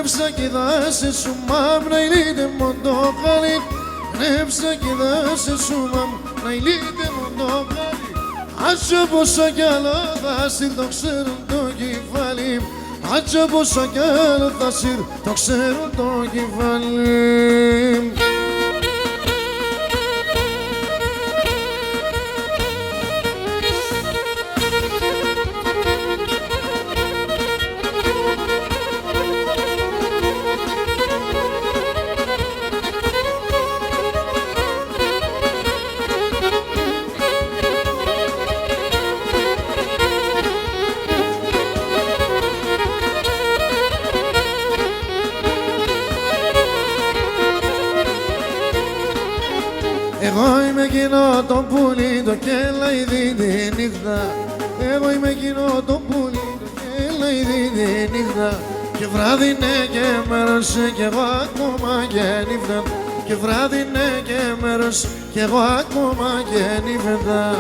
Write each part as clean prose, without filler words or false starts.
Νεύσα κι δάσε σου μάμνα ηλίτε μοντοκάλι. Νεύσα κι δάσε σου μάμνα ηλίτε μοντοκάλι. Άτσα πόσα κι άλλο θα σύρ το ξέρουν το κεφάλι. Άτσα πόσα κι άλλο θα σύρ το ξέρουν το κεφάλι. Εγώ είμαι εκείνο το πουλί το κελαϊδί τη νύχτα. Εγώ είμαι εκείνο το πουλί το κελαϊδί τη νύχτα. Και βράδυ ναι και μέρος κι εγώ ακόμα και νύχτα. Και βράδυ ναι και μέρος κι εγώ ακόμα και νύχτα.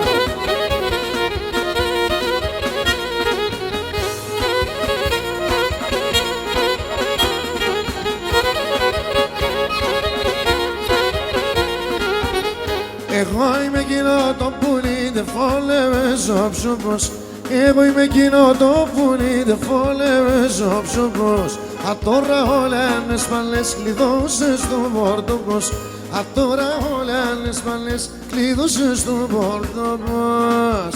Εγώ είμαι εκείνο το πουλί, δε φόλεμες ο ψωπός. Εγώ είμαι εκείνο το πουλί, δε φόλεμες ο ψωπός. Α τώρα όλα είναι σπαλές, κλειδώσες το πόρτοπος. Α τώρα όλα είναι σπαλές, κλειδώσες το πόρτοπος.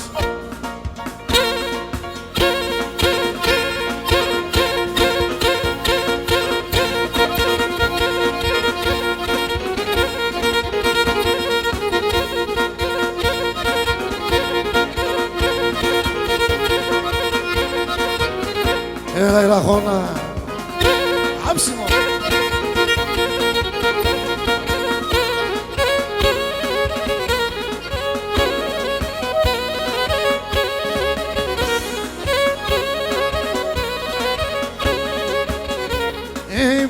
Έλα η ραχώνα, άψιμο.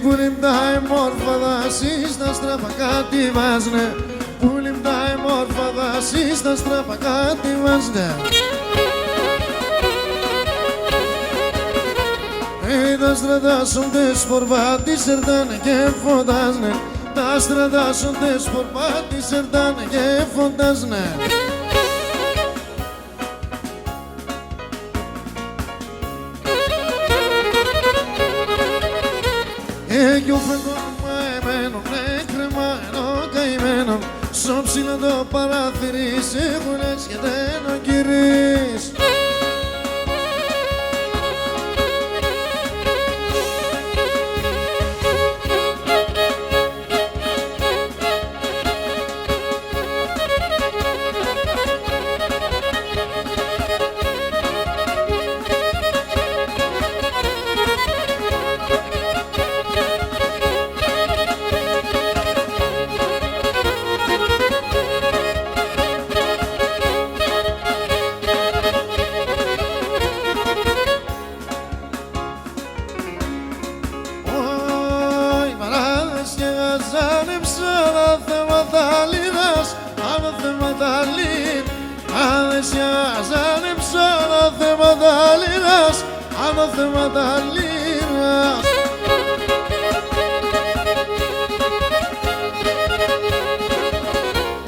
Που λιμπτάει μόρφα δάση στα στραπα κάτι βάζνε. Που λιμπτάει μόρφα δάση στα στραπα κάτι βάζνε. Τα στρατάσσοντες φορβάτης ερτάνε και φωτάζνε. Τα στρατάσσοντες φορβάτης ερτάνε και φωτάζνε. Κι ο φεγγόμα εμένων, κρεμμένο καημένων. Στο ψηλό το παράθυρι σε χουλές και δεν ο κυρίς.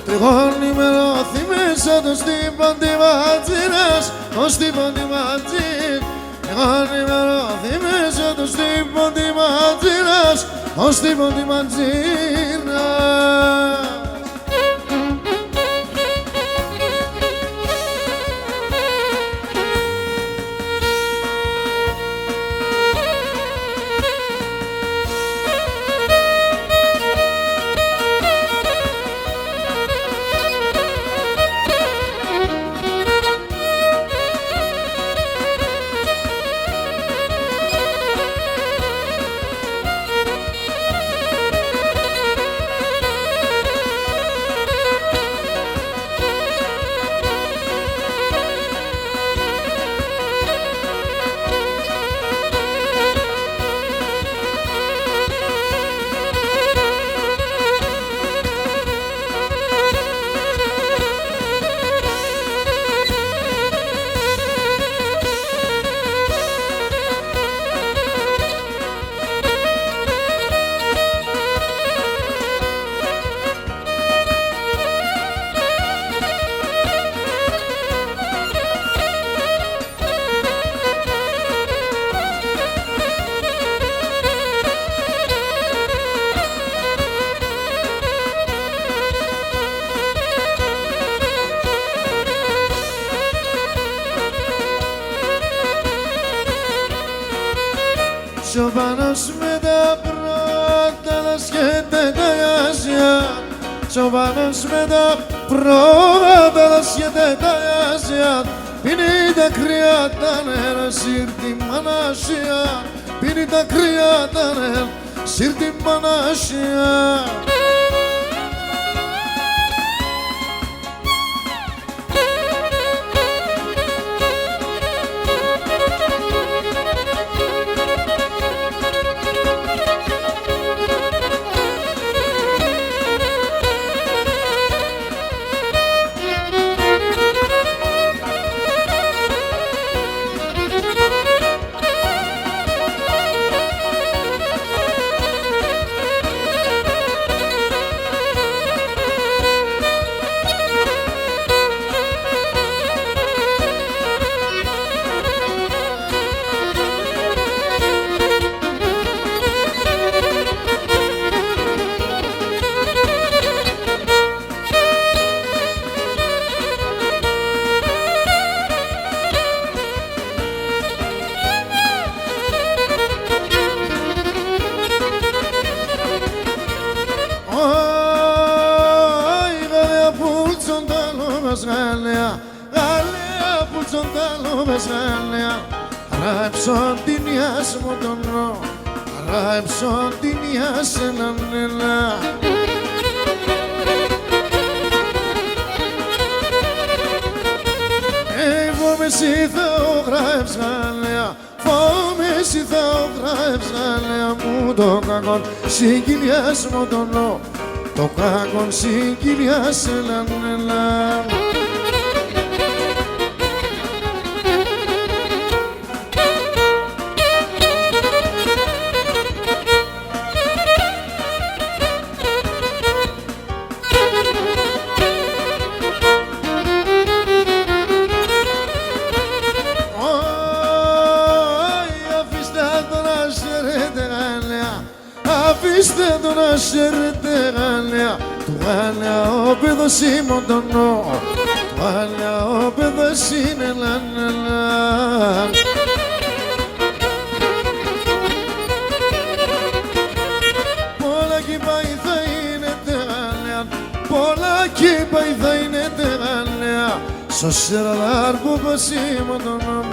Τριγώνει με ρώθη μέσα το στύπον τη ματζίνας, το στύπον τη ματζίν. Τριγώνει με ρώθη μέσα το στύπον τη ματζίνας, το στύπον τη ματζίνα. Σοβαρός με τα πρώτα δασχέται τα γάσια. Σοβαρός με τα πρώτα δασχέται τα γάσια. Πίνει τα κρύα τα νερά, σύρτη μανάσια. Πίνει τα κρύα τα νερά, σύρτη μανάσια. Γαλέα που τσοντάλο μες γαλέα. Ράεψον την ιάς μου τον νο, ράεψον την ιάς έναν νελά. Φόμεση θα ογράεψ γαλέα, φόμεση θα ογράεψ γαλέα μου το κακόν συγκυλιάς μου τον νο, το κακόν συγκυλιάς έναν νελά. Αφήστε το να σέρετε γαλέα, του γαλέα ο παιδός είμαι τον νο, του γαλέα ο παιδός είναι λανελά. Πολλά κι πάει θα είναι τε γαλέα, πολλά κι πάει θα είναι τε γαλέα. Στο σεραλάρ που πως είμαι τον νο,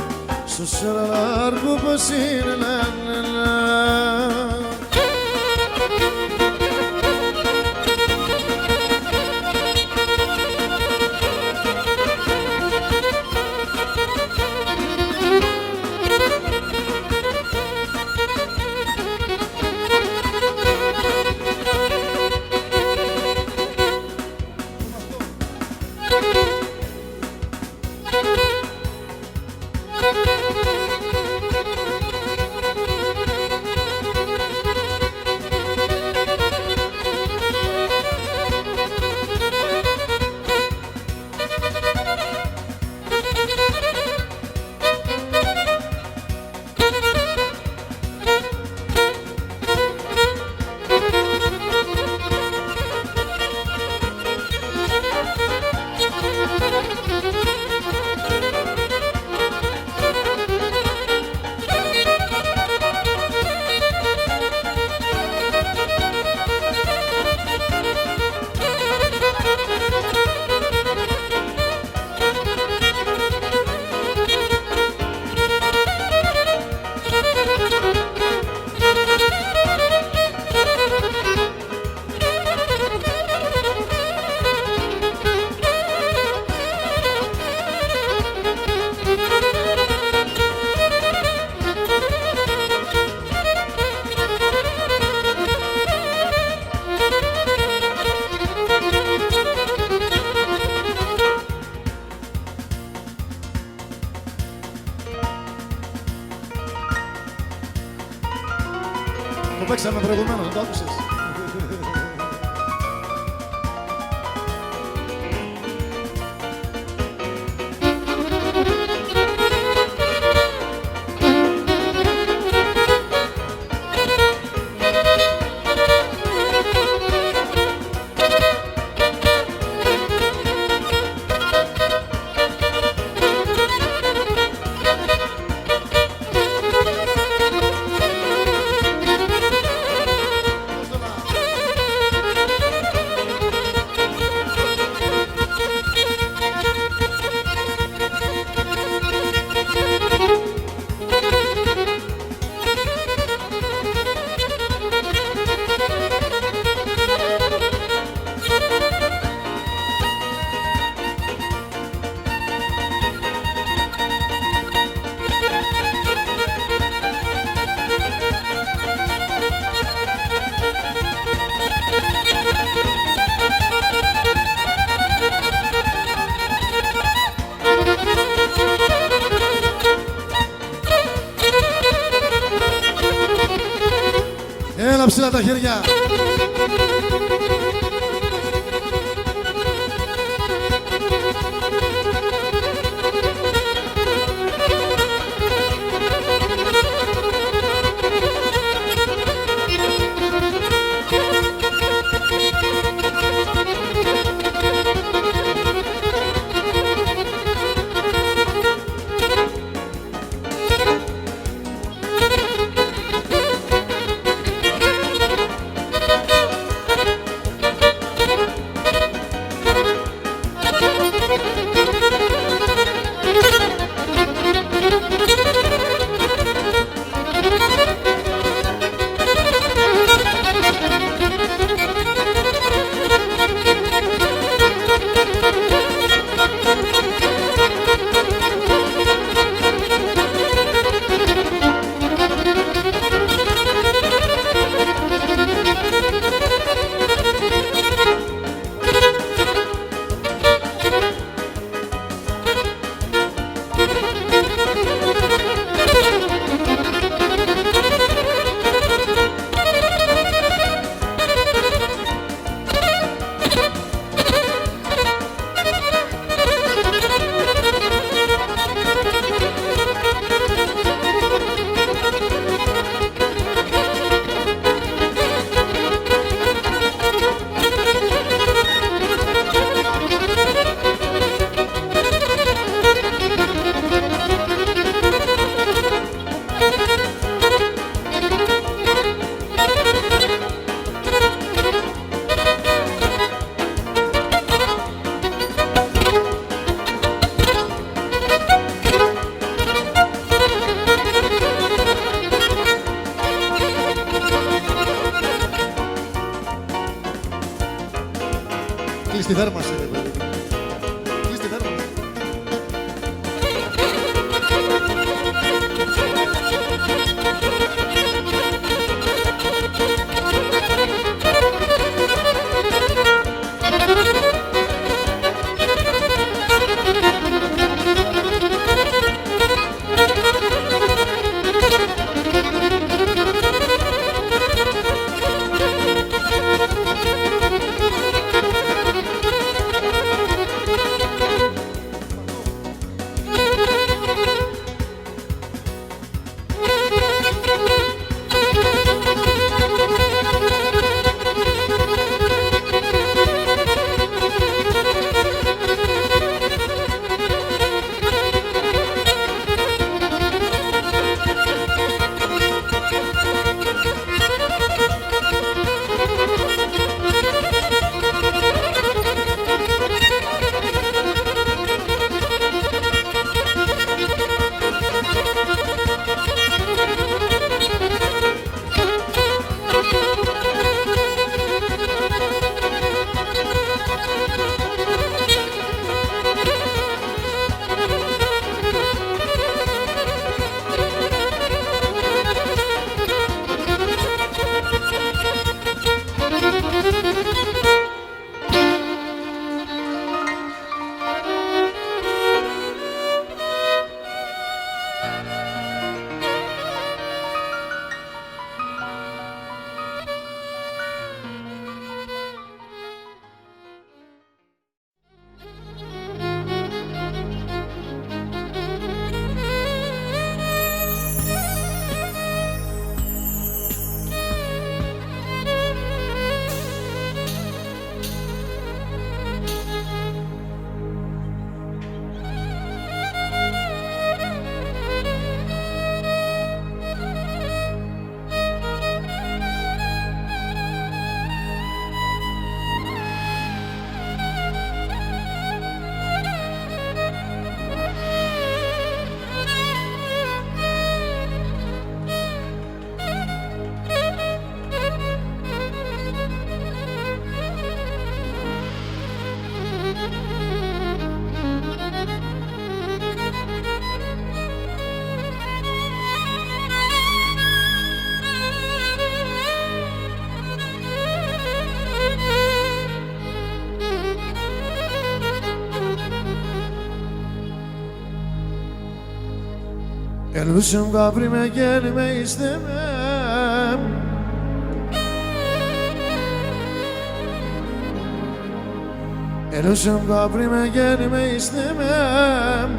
στο σεραλάρ που πως είναι λανελά. Το παίξαμε προηγουμένως, δεν το άκουσες? ψηλά τα χέρια. Κλείς τη θέρμανση, ρε παιδί. Κλείς τη θέρμανση. Elbisem kabrime gelme istemem. Eruşum kabrime gelme istemem.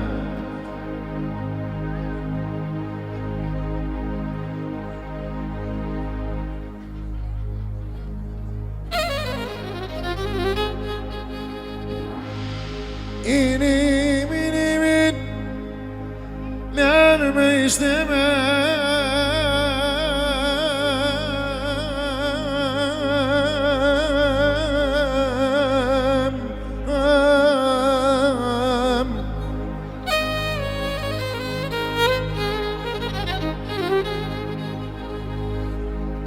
İnim inimin verme istemem.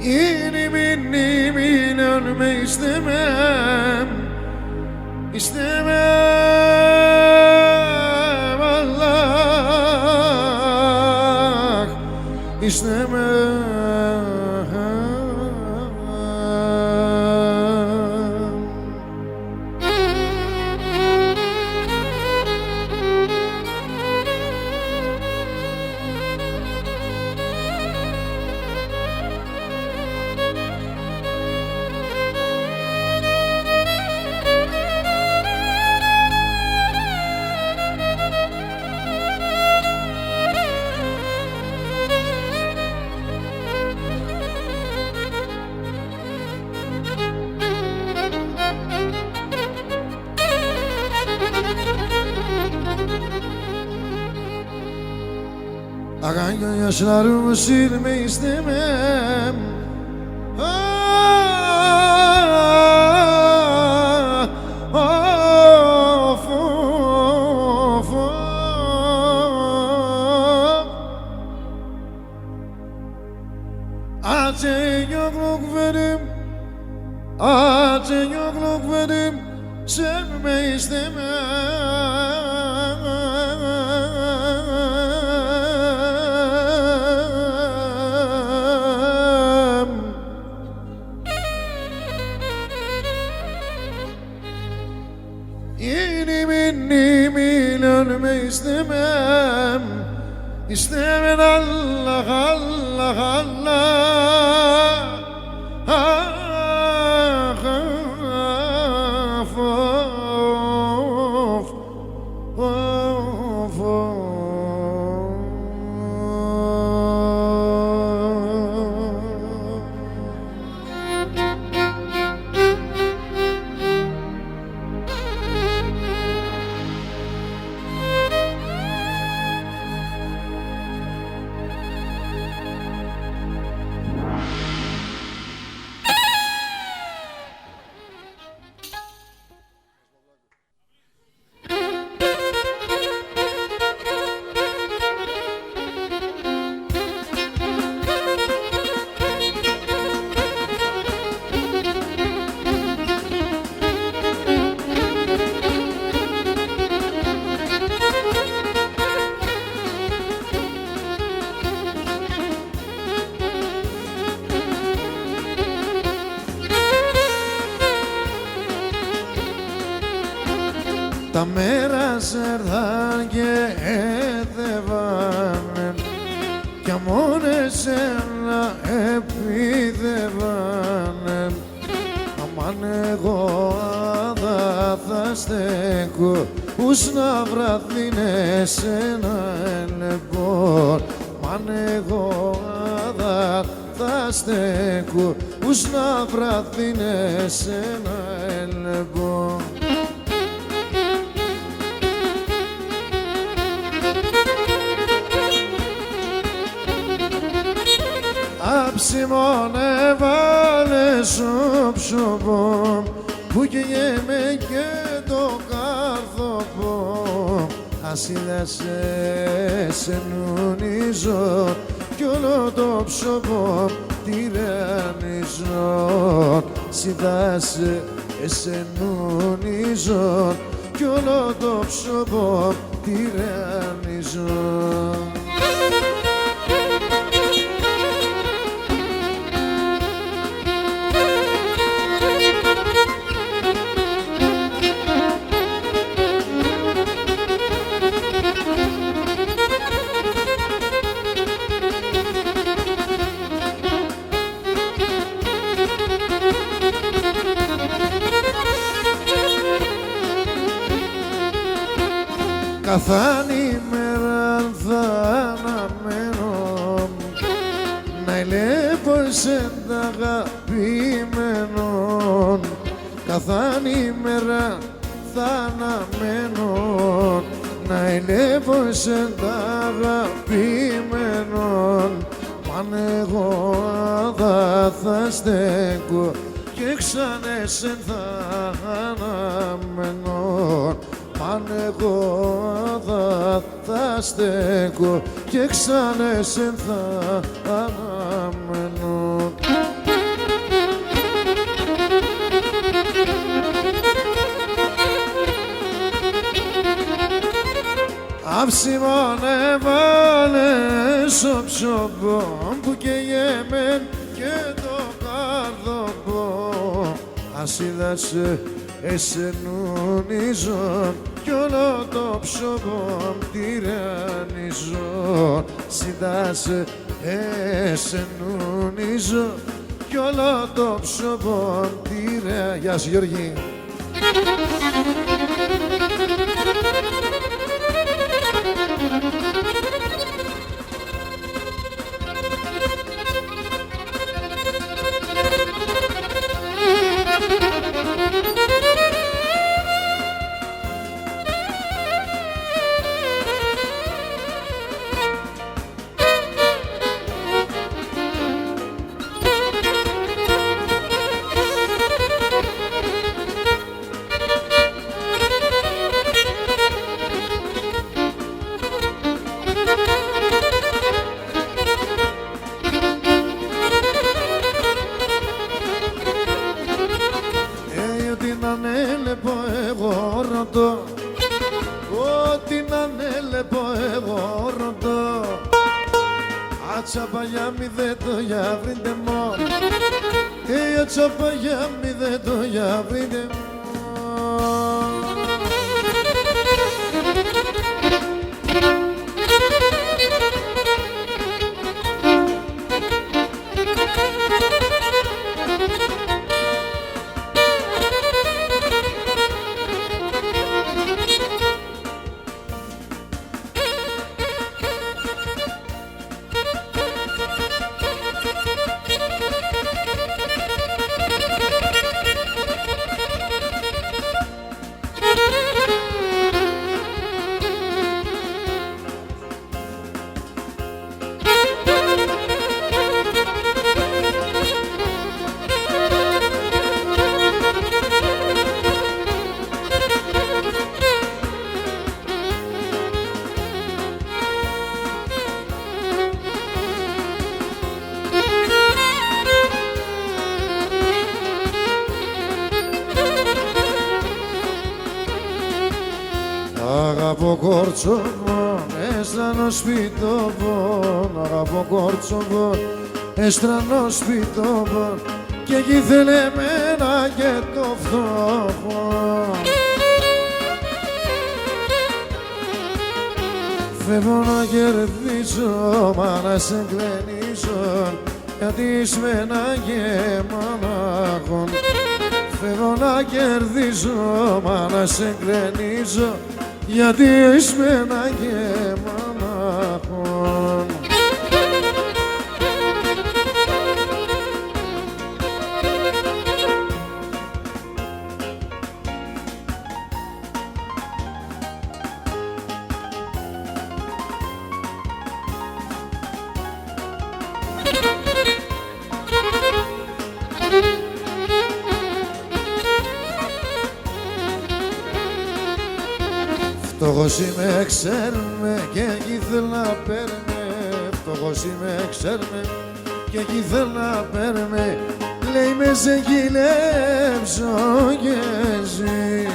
İnim ölme istemem. İstemem Allah, istemem. Akan gözyaşlarımı silme istemem. Of, of, of. Acı yokluk verdim, acı yokluk verdim, sevme istemem. İnimin ölme istemem. İstemem Allah, Allah, Allah. Ah, of, of, of. Τα μέρα σέρθαν και έδευαν κι αμόνες ένα επίδευαν. Αμάν εγώ άδα θα στέκω ους να βραδίνες ένα ελεπών. Αμάν εγώ άδα θα στέκω ους να βραδίνες ένα ελεπών. Αψιμόν έβαλε σοψοπό που καίγεμαι και το κάρθοπο. Ασύλασε σε νουνιζόν κι όλο το ψωπό τυραννιζόν. Συντάσε σε νουνιζόν κι όλο το ψωπό τυραννιζόν. καθάνη ημέρα θα αναμένω να ελεύω σε τ' αγαπημένον. Καθάνη ημέρα θα αναμένω να ελεύω σε τ' αγαπημένον. Μαν εγώ θα στέκω και ξανά σε θα αναμένω. Μαν εγώ θα στέκω και ξανά σε θα αναμένω. Αύσιμον έβαλες ο ψωμπόν που καίγεμεν και το καρδομπό. Ας είδασε εσενουνίζον κι όλο το ψωμπόν τυραννίζον. Συντάσε εσενουνίζον κι όλο το ψωμπόν τυραννίζον. Γεια σου Γιώργη. Ό,τι να νέλεπω εγώ ρωτώ. Ατσαπαγιά μη δε το για βρείτε μόνο. Ατσαπαγιά μη δε το για βρείτε μόνο. Αγαπώ κόρτσοβο, έστρανο σπιτοβό. Αγαπώ κόρτσοβο, έστρανο σπιτοβό. Και εκεί θέλε εμένα και το φτωχό. Φεύγω να κερδίσω, μα να σε κλενίσω, γιατί είσαι ένα γεμανάχον. Φεύγω να κερδίσω, μα να σε κλενίσω, γιατί είσαι ένα γεμανάχον. Φτωχός είμαι, ξέρουμε, και εκεί θέλω να παίρνε. Φτωχός είμαι, ξέρουμε, και εκεί θέλω να παίρνε. Λέει με σε γυλέψω και ζει.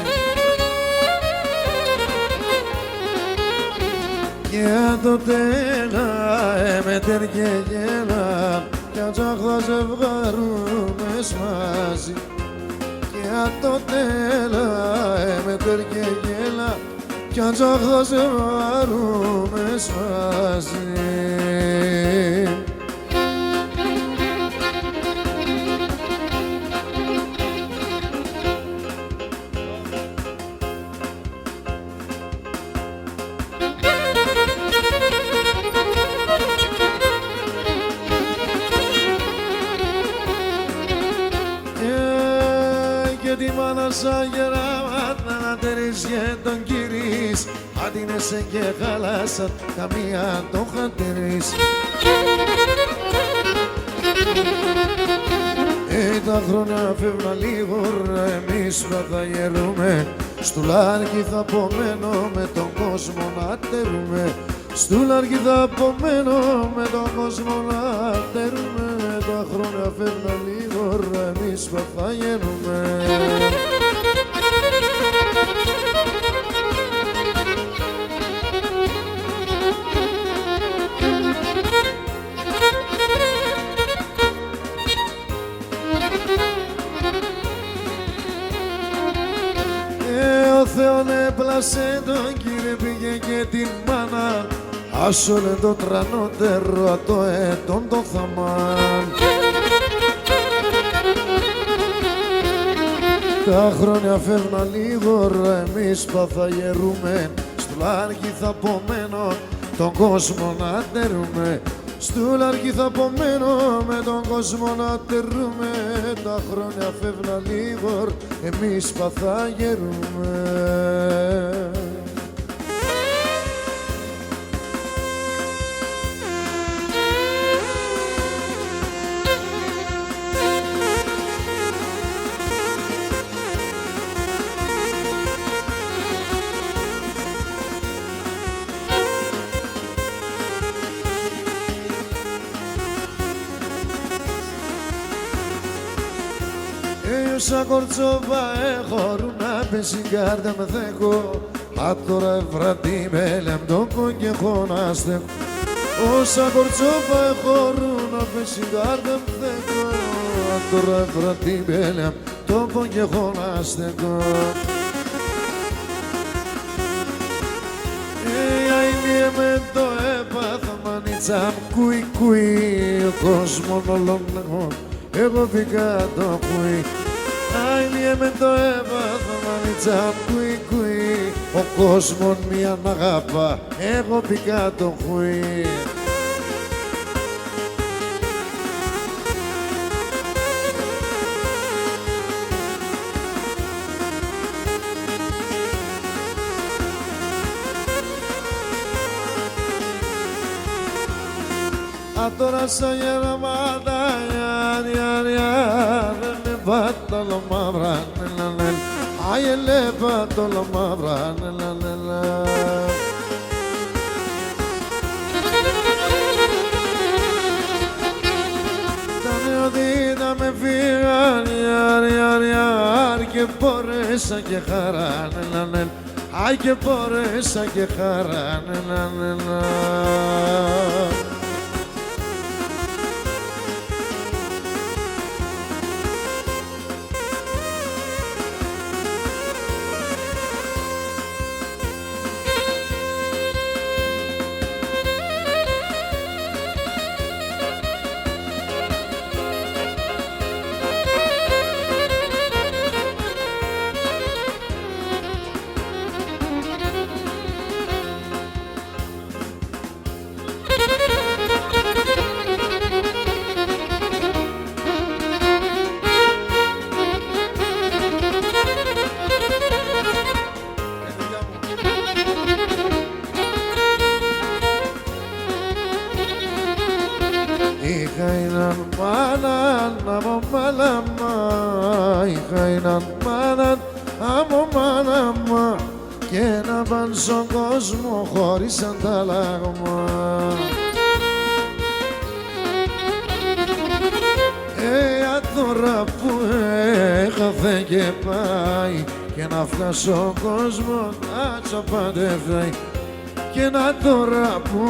Και το τέλα έμετερ και γέλα, κι αν θα ζευγαρούμε μαζί. Και το τέλα έμετερ και γέλα, κι αν θα ζευγαρούμε μαζί. και τον κυρίς, άντινεσαι και χάλασαν, καμία το χατηρείς. Τα χρόνια φεύγουν λίγο, εμείς θα γερούμε. Στουλάρχη θα απομένω, με τον κόσμο να τερούμε. Στουλάρχη θα απομένω, με τον κόσμο να τερούμε. Τα χρόνια φεύγουν λίγο, εμείς θα γερούμε. Ο Θεόν έπλασε τον Κύριε, πήγε και την μάνα, άσολε το τρανότερο ατό ετών το θαμάν. Τα χρόνια φεύγουν λίγο, εμείς θα γερούμε. Στουλάρχη θα απομένω, τον κόσμο να τερούμε. Στουλάρχη θα απομένω, με τον κόσμο να τερούμε. Τα χρόνια φεύγουν λίγο, εμείς θα γερούμε. Σαν κορτσόβα έχω ρούνα, πες η κάρτα με θέχω. Μα τώρα ευρατή με λεμπτόκο και έχω να στέχω. Όσα κορτσόβα έχω ρούνα, πες η κάρτα με θέχω. Μα τώρα ευρατή με λεμπτόκο και έχω να στέχω. Αηλίε με το έπαθα μανίτσα κουί κουί. Ο κόσμος όλων εγώ πήγα το κουί. Αηλίε με το έπαθα μανίτσα κουί κουί. Ο κόσμος μία μ' αγάπα, εγώ πήγα το κουί. Τώρα σαν γεραμάτα, λεπάτα λο μαύρα, άιε λεπάτα λο μαύρα, τα νεοδίτα με φύγαν, και πόρεσα και χαρά, άι και πόρεσα και χαρά, Είχα έναν μάναν από μάλαμα, είχα έναν μάναν από μάλαμα και ένα παν στον κόσμο χωρίς αντάλλαγμα. Τώρα που έχαθε και πάει και να φτάσει ο κόσμος να τσαπαντεύει. Και να τώρα που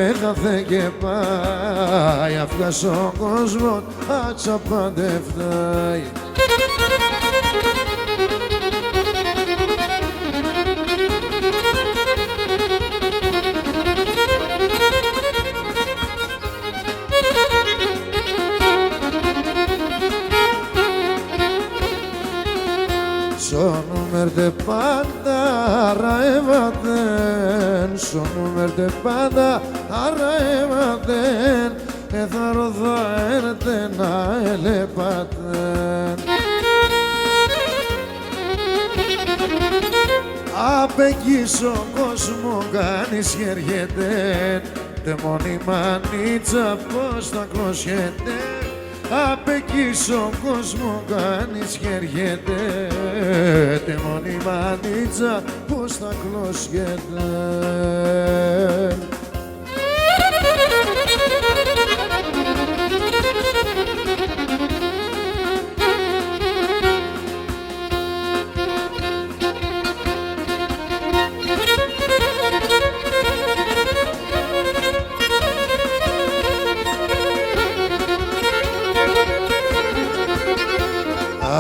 έχαθε και πάει, αφτάσει ο κόσμος ατσαπαντεύταει. Σονούμερτε πάντα αραεύατεν, σονούμερτε πάντα αραεύατεν, θα ροδαέρτε να ελεπάτεν. Απ' εκεί στον κόσμο κανείς χεριέται, τε μόνη μανίτσα πως θα κλωσιέται. Απ' εκεί στον κόσμο κανείς χεριέται, τε μόνη μανίτσα πως θα κλωσιέται.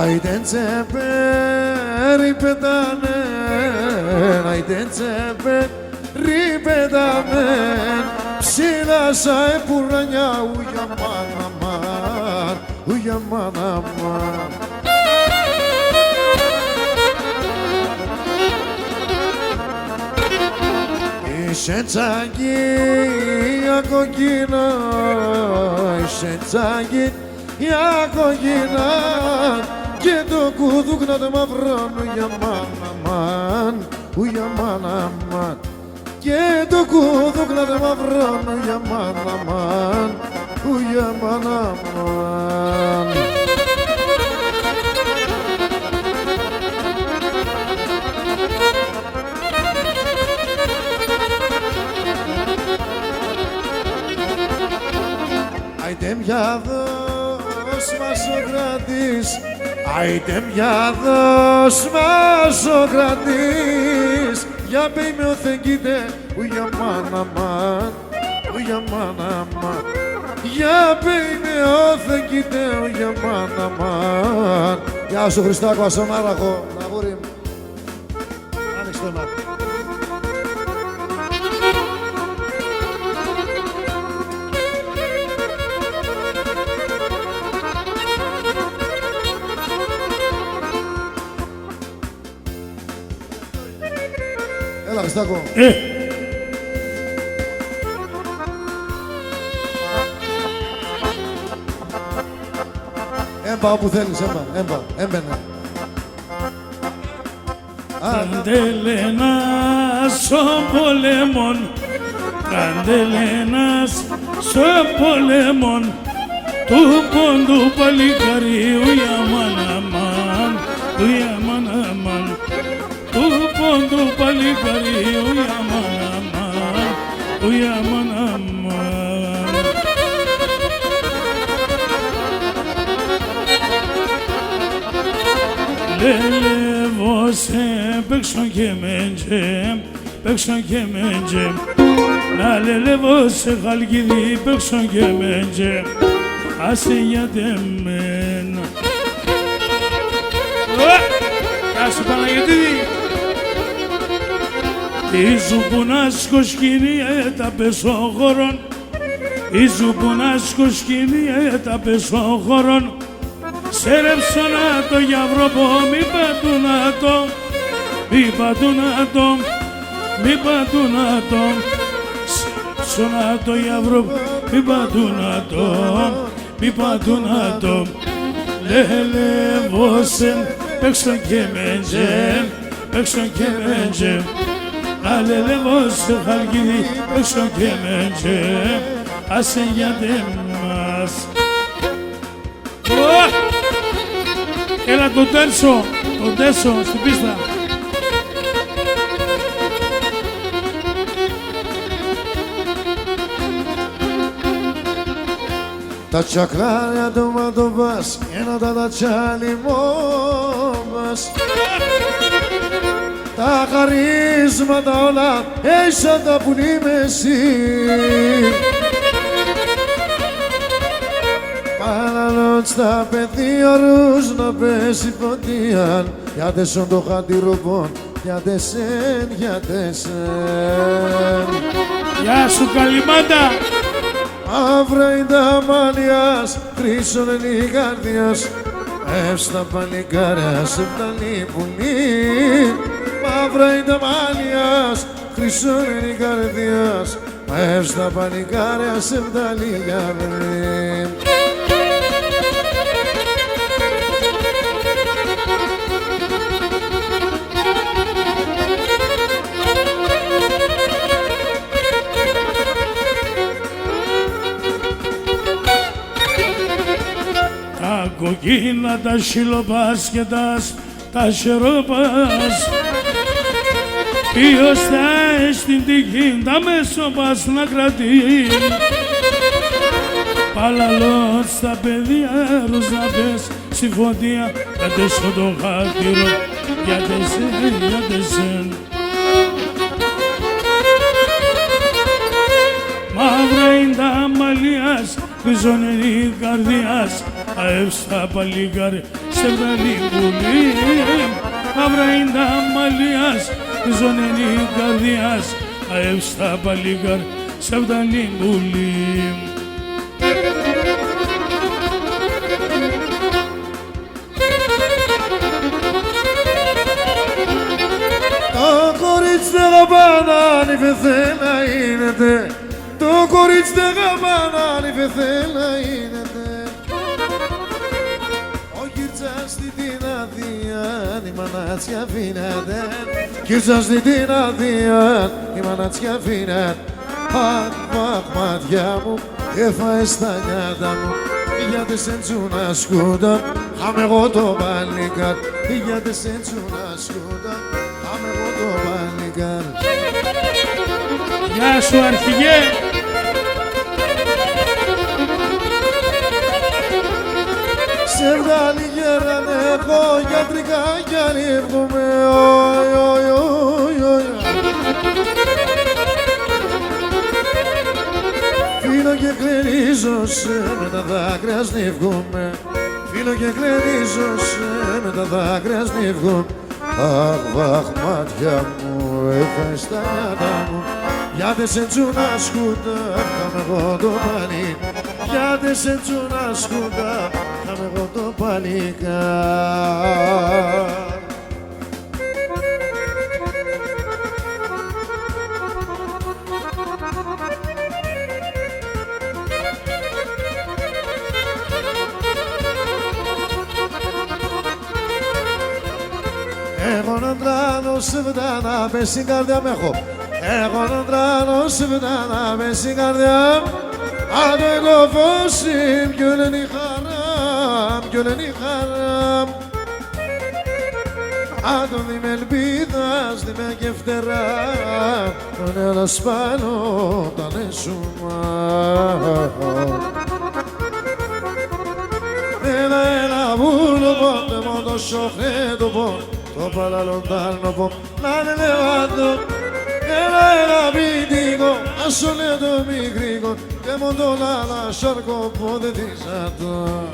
Άιντε τσέπε ριπεταμέν, άιντε τσέπε ριπεταμέν, ψηλά σα επουρανιά ουγια μάνα μάν, ουγια μάνα μάν. Είσαι τσαγγία κοκκίνα, είσαι τσαγγία κοκκίνα, και το κουδούκ να το μαυρώνω για μάνα μάν, για μάνα μάν. Και το κουδούκ να το μαυρώνω για μάνα μάν, για μάνα μάν. Άιντε μια δώσ' μας ο κρατής, άιντε μια δώσ' μας ο κρατής, για πέι με οθεγγείτε, ουγια μάνα μάν, ουγια μάνα μάν. Για πέι με οθεγγείτε, ουγια μάνα μάν. Γεια σου Χριστάκο, ασόν άραχο, να βούρει μου. Άνοιξε τον άκου. Έλα, Χριστάκο. Έμπα όπου θέλεις, έμπα, έμπαινε. Καντελένας ο πολέμων, καντελένας ο πολέμων, του πόντου παλικαρίου για μαναμάν, για μαναμάν. Του πόντου παλικαρίου για μαναμάν, για μαναμάν. Λελεύωσε παίξω και μέντζε, παίξω και μέντζε. Να λελεύωσε χαλκιδί παίξω και μέντζε, άσε γιατί εμένα. Άσε Παναγιωτήδη. Ήσου που να σκοσκινία τα πεσόχωρον, ήσου που να σκοσκινία τα πεσόχωρον, σέρεψω να το γιαυροπώ, μη πατούνα το, μη πατούνα το, μη πατούνα το, σέρεψω να το γιαυροπώ, μη πατούνα το, μη πατούνα το. Λελεύωσε παίξω και μέντζε, παίξω και μέντζε. Αλελεύωσε χαλκιδί παίξω και μέντζε, άσε γιατί μας. Έλα τον τέρσο στην πίστα. Τα τσακλάρια του μαντοβάς, ένα τα τσάλιμο μας. Τα χαρίσματα όλα έσαν τα πουλί με εσύ. Παραλόν στα παιδεία ρούς να πέσει φωτίαν, γιατί σον το χατηροπών, γιατί σεν, γιατί σεν. Γεια σου Καλιμάτα. Μαύρα είναι τα μαλλιάς, χρήσον είναι η καρδιάς, εύστα παλικάρια σε φτάνει πουλί. Μαύρα είναι τα μαλλιάς, χρήσον είναι η καρδιάς, εύστα παλικάρια σε φτάνει καρδί. εκείνα τα σιλοπάς και τα σεροπάς. Ποιος θα στην τύχη τα μέσοπας να κρατεί, παλαλό στα παιδιά ρουζαπές στη φωτία, γιατί σου το χάτηρο, γιατί σεν. Μαύρα είναι τα μαλλιάς, πεζονερή καρδιάς, αεύστα παλικάρι σε βραλή πουλή. Μαύρα είναι τα μαλλιάς, πεζονερή καρδιάς, αεύστα παλικάρι σε βραλή πουλή. Το κορίτσι δεν αγαπάνα, αν είπε να είναι. Το κορίτσι δεν αγαπάνα, αν είπε να είναι. Ο Κυρτσάς την αδεία, η μανάτσια φύνεται. Κυρτσάς την αδεία, η μανάτσια φύνεται. Αχ, μάτια μου, έφαες τα νιάτα μου. Γιατί σε τσούνα σκούτα, χάμε εγώ το παλικάρ. Γιατί σε τσούνα σκούτα, χάμε εγώ το παλικάρ. Γεια σου αρχηγέ! Σε βγάλει γέρανε εγώ γιατρικά κι ανήβγουμε. Φίλο και κλενίζωσε με τα δάκρυα σνιβγούμε. Φίλο και κλενίζωσε με τα δάκρυα σνιβγούμε. Αχ, μάτια μου, έφαγες τα νιάτα μου. Γιατί σε τσούνα σκούτα, κάμε εγώ το πανί. Γιατί σε τσούνα σκούτα, κάμε εγώ το πανίκα. Εγώ να τράνω σε βδάνα, μες στην καρδιά με έχω. Εγώ να τράνω σε βδάνα, μες στην καρδιά. Αν το εγωφώσει, ποιο λένε η χαρά, ποιο λένε η χαρά. Αν το δει με ελπίδας, δει με και φτερά. Τον έλα σπάνω, τα νέσουμα. Έλα, βούλο πόντε, μόνο σόχνε το πόν. Το παλαλοντάρνο πόν, να είναι λεβάντο. Έλα, πίτικο, ασόλε το μικρίκο. Και μόνο λάλα, σάρκο, πόδε της ατό.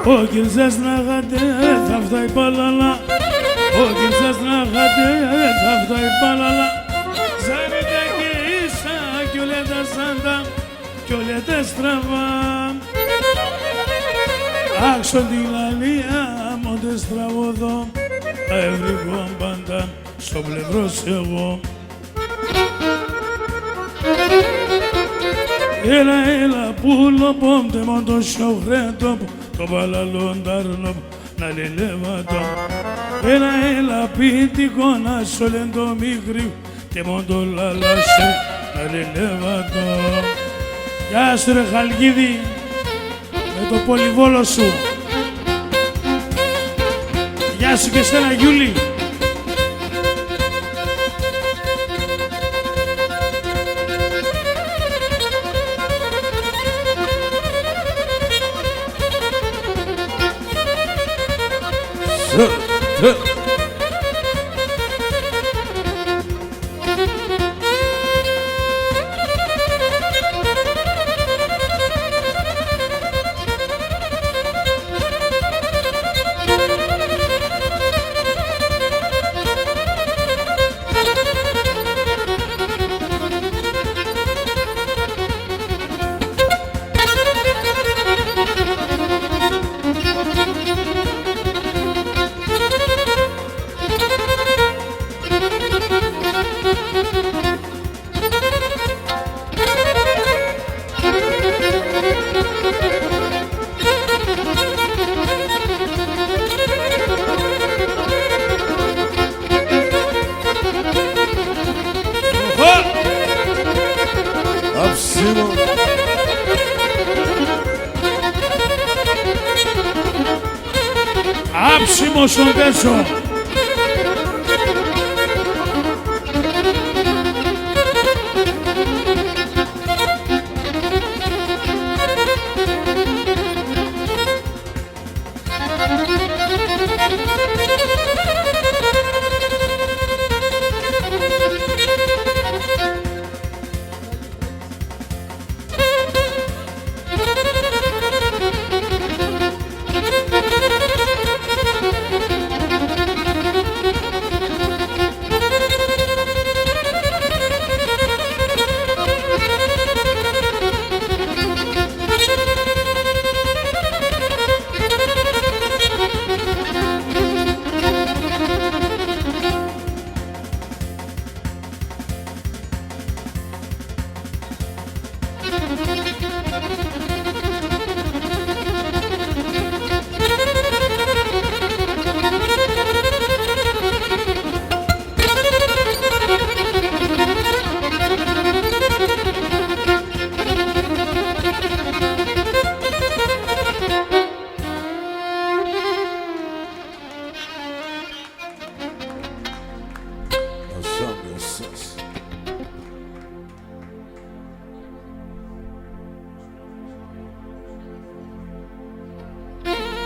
Ο Κυρτσάς να γάτε, θα φτάει παλαλά. Ο Κυρτσάς να γάτε, θα φτάει παλαλά. Ζάρετε και ίσα κι όλα τα σάντα κι όλα τα στραβά. Άξω τη λαλία, μόντε στραβωδώ. Τα ευρυγώ πάντα στο πλευρό σε εγώ. Έλα, πουλο πόμπτε μόν το σιωχρέτο. Το παλαλοντάρνο να λελεύατο. Έλα, πίτικο να σωλεν το μικρή. Και μόν το λαλάσε να λελεύατο. Γεια σου ρε Χαλκίδη, με το πολυβόλο σου. Γεια σου και σένα Γιούλη. Κάψιμο στον Τέσο.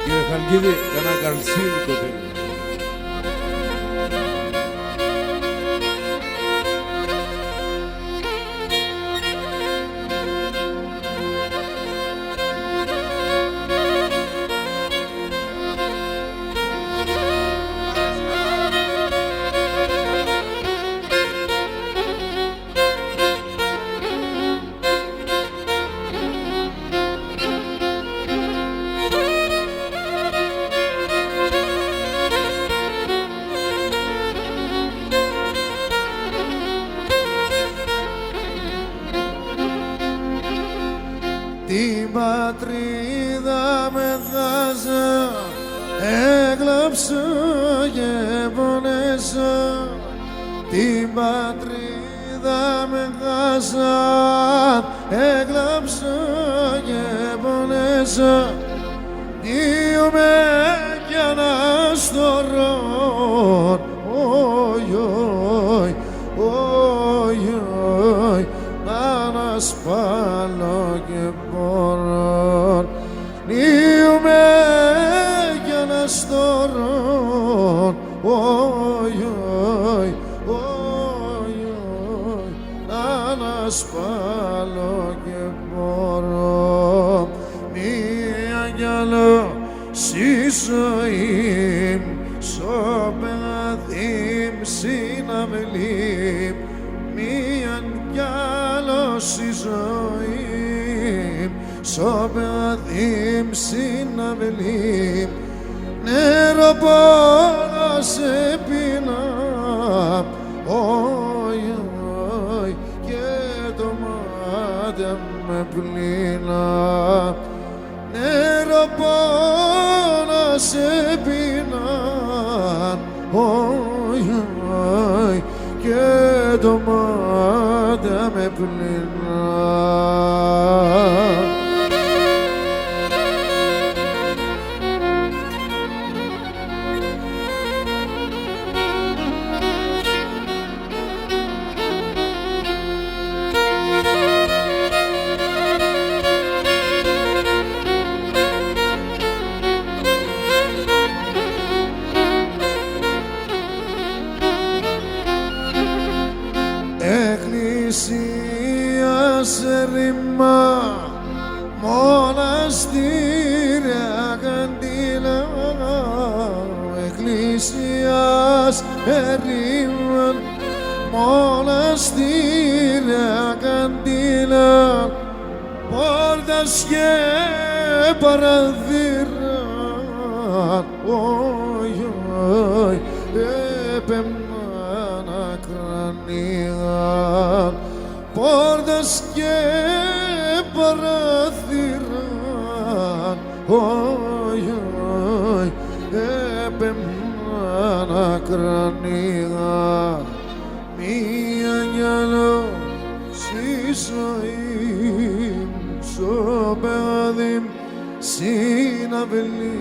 Κύριε Χαλκίδη, κανένα καρσίδι το θέλει. Την πατρίδα με χάσα, έκλαψα και πονέσα. Την πατρίδα με χάσα, έκλαψα και πονέσα. Δύο με κι αναστορών, όι, όι, όι, όι, να ανασπάλω και μπορώ. Δύο με κι αναστορών, όι, όι, όι, όι, να ανασπάλω και μπορώ. Μία κι άλλο στη ζωή μου, στο παιδί μου συναυλή, μίαν κι άλλο στη ζωή μου, στο παιδί μου συναυλή, νερό πόνα σε πίνα, όι, όι, και το μάτι με πλήνα. Νερό πόνα σε πίναν, όι, όι, και το μάτι με πλήναν. Εκκλησία σε ρημά, μοναστήρια καντήλα. Εκκλησία σε ρημά, μοναστήρια καντήλα. Πόρτας και παραθύρα, όι, όι, έπαιρνα κρανία. Πόρτας και παραθύρα, όι, όι, έπαιρνα κρανία. Μία κι άλλο στη ζωή μου, στο παιδί μου συναυλή,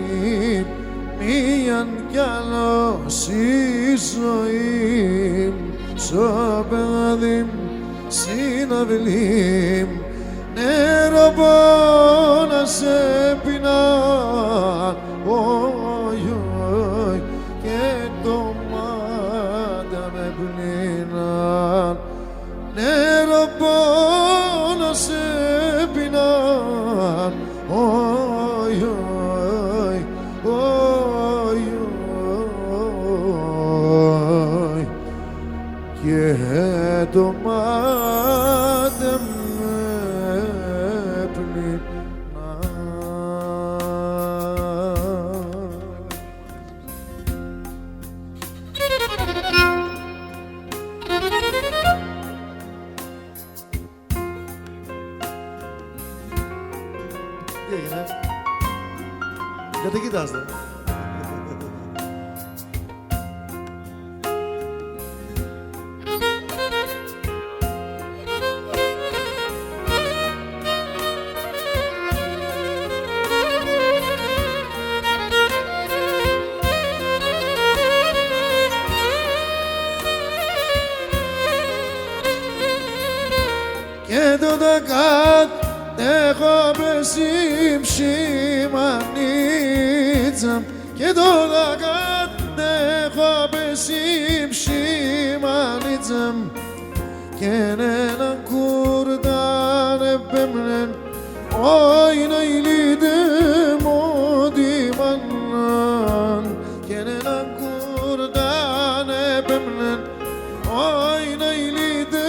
μίαν κι άλλος η ζωή στο παιδί συναυλή νερό να σε πεινά και το μάτα με πλύναν νερό να σε πεινάν και το μάτι με πλυνά. Τι έγινε, γιατί κοιτάστε. Και το δακάτ έχω πέσει ψημανίτσα και το δακάτ έχω πέσει ψημανίτσα και έναν κουρδάν επέμνεν όχι να ηλίτε μόντι μannαν και έναν κουρδάν επέμνεν όχι να ηλίτε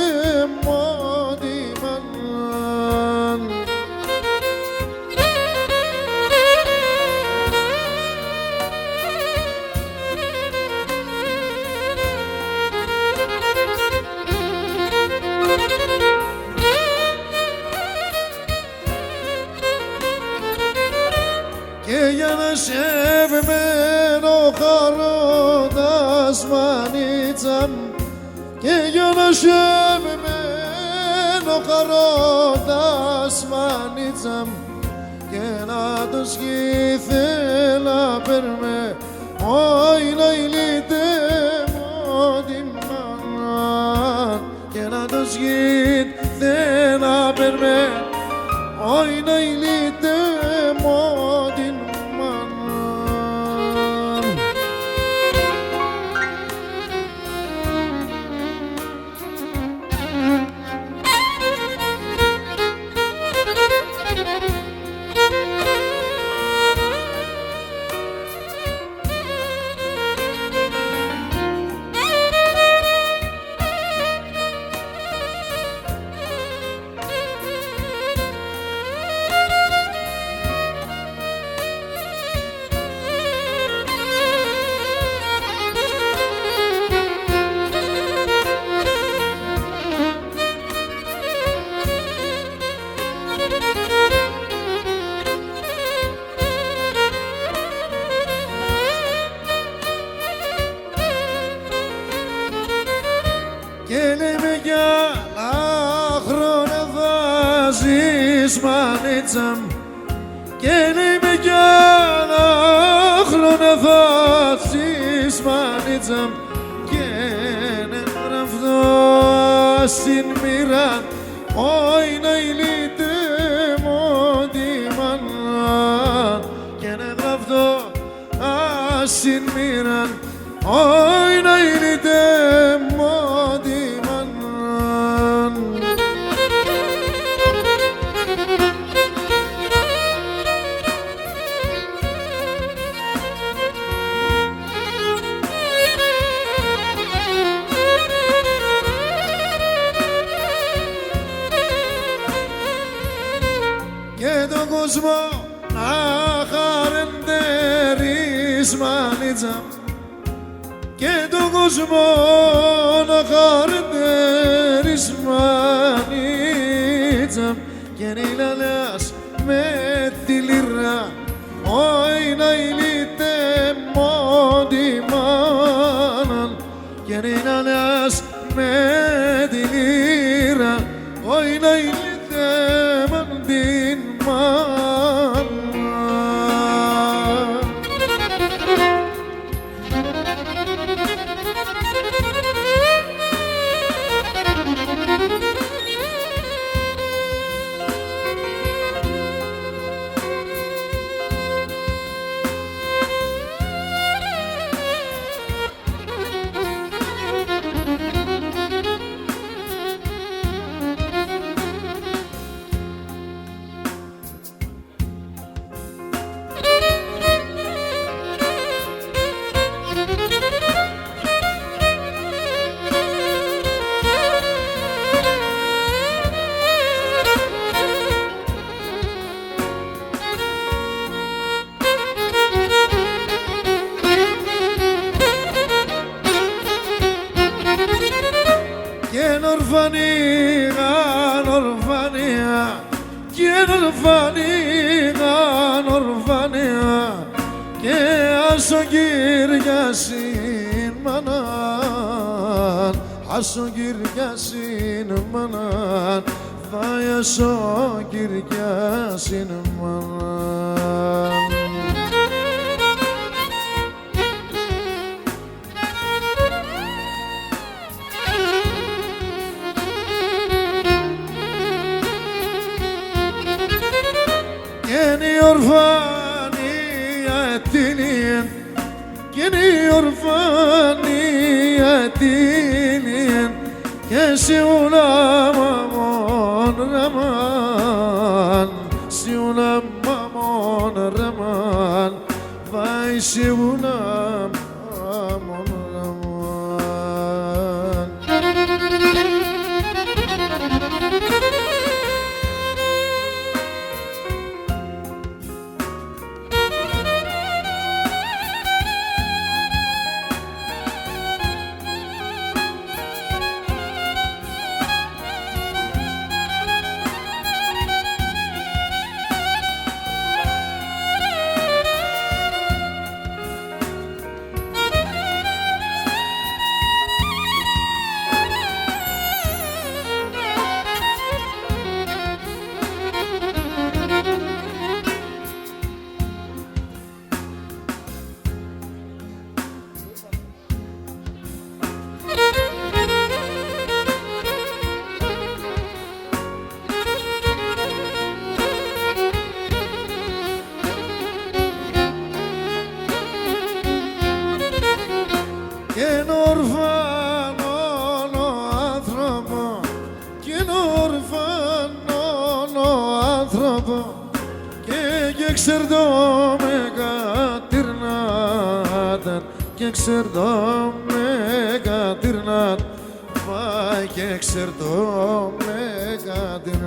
μόντι μannαν. Και για να σε βεμένο χαρώντας μανίτσα και για να σε βεμένο χαρώντας μανίτσα και να το σχήθελα περμέ όχι να ηλίτε μόντι μannαν και να το σχήθελα περμέ όχι να ηλίτε μόντι μannαν. Και λέμε για άλλα χρόνια θα ζεις μανίτσα και λέμε για άλλα χρόνια θα ζεις μανίτσα και είναι γραφτό στην μοίρα όχι να ηλίτε μόντι μannαν και είναι γραφτό στην μοίρα όχι να ηλίτε μόντι μannαν. Και τον κόσμο να χαρεντερείς μανίτσα και τον κόσμο να χαρεντερείς μανίτσα και να λες με τη λίρα όχι να ηλίτε μόντι μannαν και να λες με τη λίρα όχι να ηλίτε μόντι μannαν. ορφανία, ορφανία και άσο Κυριασίν μανάν, άσο Κυριασίν μανάν, θα άσο Κυριασίν μανάν. Καινή ορφανία ετήνιεν, καινή ορφανία ετήνιεν και σιούλα μαμόν ραμάν, σιούλα μαμόν ραμάν, βάι σιούλα μαμόν ραμάν. Και ξέρδω με κατήρναταν, και ξέρδω με κατήρνατ, βάι και ξέρδω με κατήρνατ.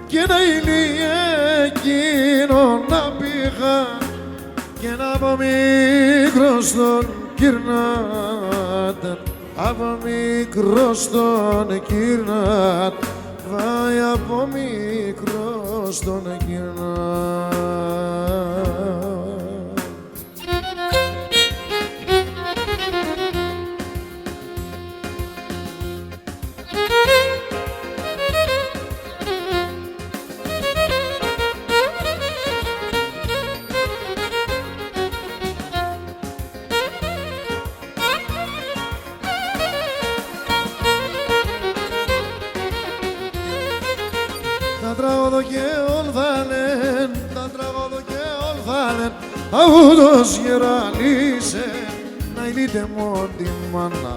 Και να ηλίε εκείνο να πήγα και να από μικρός τον κυρνάτ, από μικρός τον κυρνάτ, βάει από μικρός τον κυρνάτ. Τα τραγωδώ και όλοι θα λένε, τα τραγωδώ και όλοι θα λένε, αυτός γεραλίσε να ηλίτε μόνο τη μάνα.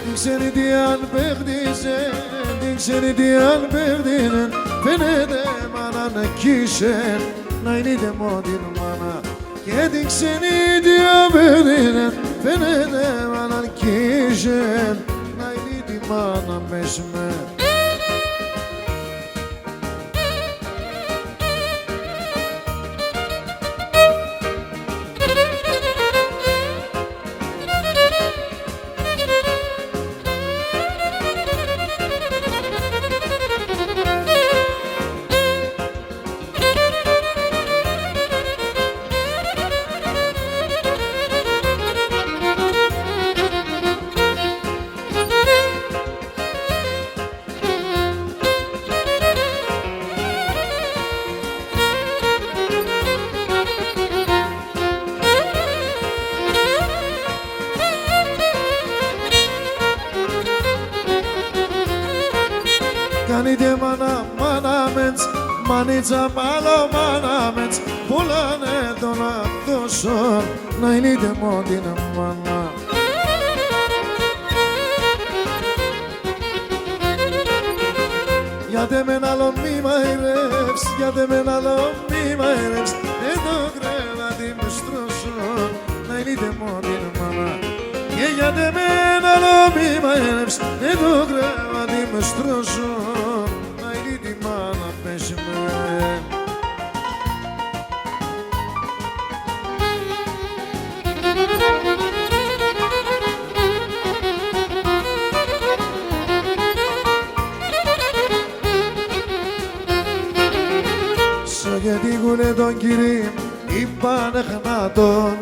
Δεν ξέρει τι αν παίχτησε, δεν ξέρει τι αν παίχτησε, φαίνεται μάνα να κύσε να ηλίτε μόνο τη μάνα. Και την ξενίτια παιδίνε, φαίνεται μ' αναρκίζεν, να είναι τη μάνα μες με. Κάνετε μάνα, μάνα μέντς, μανίτσα μάλλο μάνα μέντς, πουλάνε τον αυτόσον, να ηλίτε μόνο την μάνα. Γιατί με άλλο μη μαϊρεύς, γιατί με άλλο μη μαϊρεύς, δεν το κρέβατι μου άντε με ένα νόμι μαέρευς και το κρεβάτι με στρώσω να είναι τη μάνα πες με. Γιατί κούνε τον Κυρί είπανε χνάτον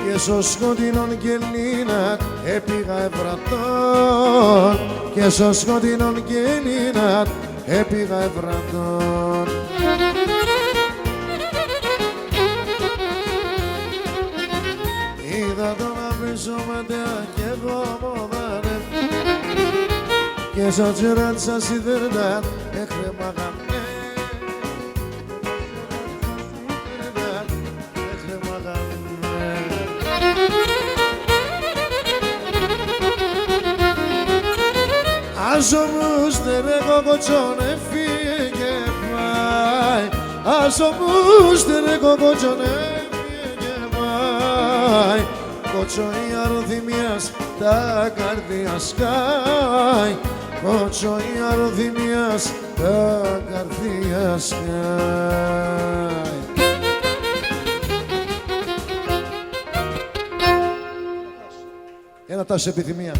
και στο σκοτεινόν κελίνα έπηγα ευρατών και στο σκοτεινόν κελίνα έπηγα ευρατών. Είδα τον αφήσω ματέα κι εγώ μοδάνε και στο τσιράτσα σιδερνά έχρεμαγαν. Άσο μου στερε κοκοτσόν έφυγε και πάει. Άσο μου στερε κοκοτσόν έφυγε και πάει. Κότσο η αρρωθυμίας τα καρδιά σκάει. Κότσο η αρρωθυμίας τα καρδιά σκάει. Ένα τάση επιθυμία.